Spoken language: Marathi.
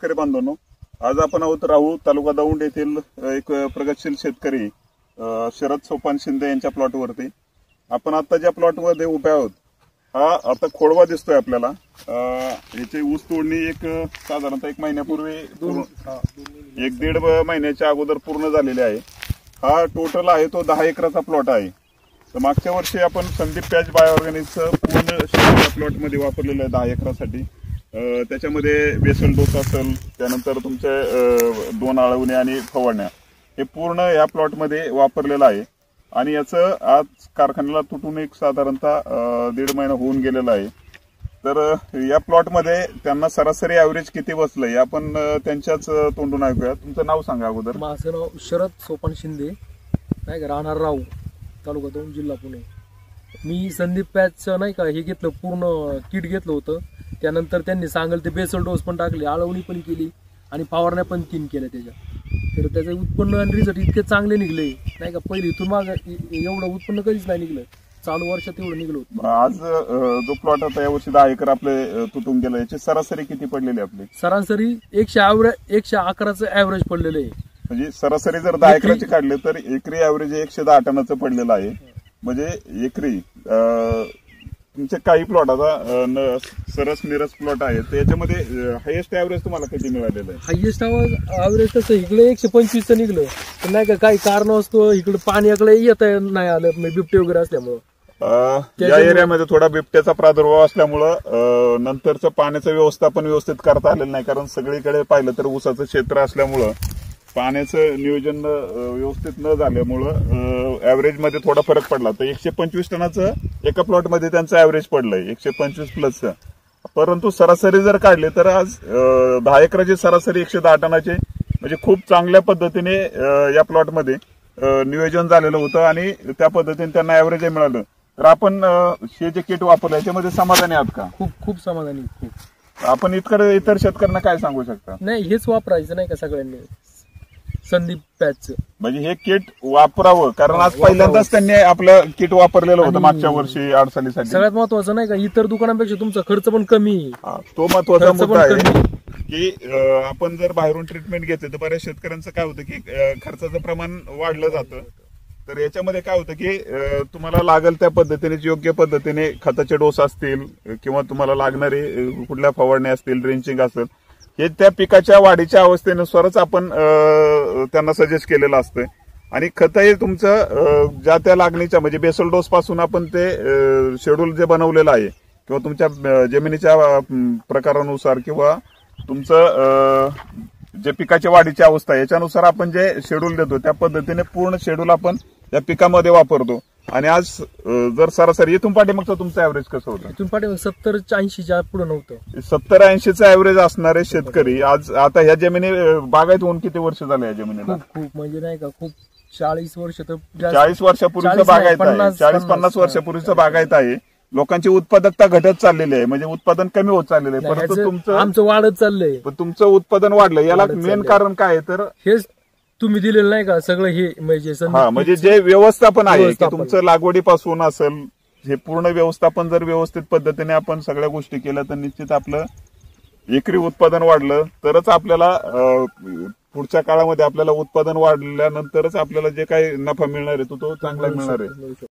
शेतकरी बांधवांनो, आज आपण आहोत राहू तालुका दौंड येथील एक प्रगतशील शेतकरी शरद सोपान शिंदे यांच्या प्लॉटवरती आपण आता ज्या प्लॉटमध्ये उभे आहोत हा आता खोडवा दिसतोय आपल्याला। याची ऊस तोडणी एक साधारणतः 1 महिन्यापूर्वी 1-1.5 महिन्याच्या अगोदर पूर्ण झालेली आहे। हा टोटल आहे तो 10 एकराचा प्लॉट आहे। तर मागच्या वर्षी आपण संदीप पॅच बायोऑर्गॅनिकचं पूर्ण प्लॉटमध्ये वापरलेलं आहे 10 एकरासाठी। त्याच्यामध्ये बेसल डोस असेल, त्यानंतर तुमचे 2 आळवणे आणि फवारण्या हे पूर्ण या प्लॉटमध्ये वापरलेलं आहे। आणि याचं आज कारखान्याला तुटून एक साधारणतः 1.5 महिना होऊन गेलेला आहे। तर या प्लॉटमध्ये त्यांना सरासरी ॲव्हरेज किती बसलंय आपण त्यांच्याच तोंडून ऐकूया। तुमचं नाव सांगा अगोदर। माझं नाव शरद सोपान शिंदे, नाही का, राहणार राहू तालुका दौंड जिल्हा पुणे। मी संदीप पॅचचं नाही का हे घेतलं, पूर्ण किट घेतलं होतं। त्यानंतर त्यांनी सांगितलं ते बेसल डोस पण टाकले, आळवणी पण केली आणि फवारण्या पण 3 केल्या त्याच्या। तर त्याचं उत्पन्न आणि रिझल्ट इतके चांगले निघले, नाही का, पहिले इथून माग एवढं उत्पन्न कधीच नाही निघलं, चालू वर्षात एवढं निघलं होतं। आज जो प्लॉट आता यावर्षी 10 एकर आपले तुटून गेलं, याची सरासरी किती पडलेली आपली? सरासरी 111चं ॲव्हरेज पडलेलं आहे। म्हणजे सरासरी जर 10 एकराची काढले तर एकरी ॲव्हरेज 110 टनाचं पडलेलं आहे। म्हणजे एकरी तुमचे काही प्लॉट आता सरस निरस प्लॉट आहे, तर याच्यामध्ये हायेस्ट ॲव्हरेज तुम्हाला किती मिळालेलं आहे? हायेस्ट ॲव्हरेज तसं इकडे 125चं निघलं, तर नाही का काही कारण असतो इकडे पाण्याकडे येत नाही आलं, बिबटे वगैरे असल्यामुळं या एरियामध्ये थोडा बिबट्याचा प्रादुर्भाव असल्यामुळं नंतरचं पाण्याचं व्यवस्थापन व्यवस्थित करता आलेलं नाही। कारण सगळीकडे पाहिलं तर ऊसाचं क्षेत्र असल्यामुळं पाण्याचं नियोजन व्यवस्थित न झाल्यामुळं ॲव्हरेज मध्ये थोडा फरक पडला। तर 125 टनाचं एका प्लॉटमध्ये त्यांचं ॲव्हरेज पडलंय 125 प्लसचं। परंतु सरासरी जर काढले तर आज 10 एकराची सरासरी 110 टनाचे, म्हणजे खूप चांगल्या पद्धतीने या प्लॉटमध्ये नियोजन झालेलं होतं आणि त्या पद्धतीने त्यांना ॲव्हरेज मिळालं। तर आपण हे जे किट वापरलं याच्यामध्ये समाधानी आहात का? खूप समाधानी। खूप आपण इतर शेतकऱ्यांना काय सांगू शकता? नाही, हेच वापरायचं नाही का सगळ्यांनी, संदीप पॅचचं। म्हणजे हे किट वापरावं, कारण आज पहिल्यांदाच त्यांनी आपलं किट वापरलेलं होतं मागच्या वर्षी अडचणीसाठी। सगळ्यात महत्वाचं नाही का, इतर दुकानांपेक्षा तुमचा खर्च पण कमी, तो महत्वाचा मुद्दा आहे की आपण जर बाहेरून ट्रीटमेंट घेतली तर बऱ्याच शेतकऱ्यांचं काय होतं की खर्चाचं प्रमाण वाढलं जातं। तर याच्यामध्ये काय होतं की तुम्हाला लागेल त्या पद्धतीने योग्य पद्धतीने खताचे डोस असतील किंवा तुम्हाला लागणारे कुठल्या फवारण्या असतील, ड्रेंचिंग असेल, हे त्या पिकाच्या वाढीच्या अवस्थेनुसारच आपण त्यांना सजेस्ट केलेलं असतं। आणि खत हे तुमचं ज्या त्या लागणीच्या म्हणजे बेसल डोस पासून आपण ते शेड्यूल जे बनवलेलं आहे किंवा तुमच्या जमिनीच्या प्रकारानुसार किंवा तुमचं जे पिकाच्या वाढीची अवस्था याच्यानुसार आपण जे शेड्यूल देतो त्या पद्धतीने पूर्ण शेड्यूल आपण या पिकामध्ये वापरतो। आणि आज जर सरासरी इथून पाठीमागचं तुमचं ॲव्हरेज कसं होतं? इथून पाठीमाग 70-80च्या पुढे नव्हतं। 70-80चं ॲव्हरेज असणारे शेतकरी आज आता ह्या जमिनी बागायत होऊन किती वर्ष झाले या जमिनीला? खूप म्हणजे नाही का, खूप 40 वर्ष तर 40 वर्षापूर्वीचं बागायत आहे, 40-50 वर्षापूर्वीचं बागायत आहे। लोकांची उत्पादकता घटत चाललेली आहे, म्हणजे उत्पादन कमी होत चाललेलं आहे, परंतु तुमचं आमचं वाढत चाललंय, पण तुमचं उत्पादन वाढलं। याला मेन कारण काय आहे तर हेच तुम्ही दिलेलं नाही का सगळं हे, म्हणजे जे व्यवस्थापन आहे की तुमचं लागवडीपासून असेल, हे पूर्ण व्यवस्थापन जर व्यवस्थित पद्धतीने आपण सगळ्या गोष्टी केल्या तर निश्चित आपलं एकरी उत्पादन वाढलं तरच आपल्याला पुढच्या काळामध्ये आपल्याला उत्पादन वाढल्यानंतरच आपल्याला जे काही नफा मिळणार आहे तो चांगला मिळणार आहे।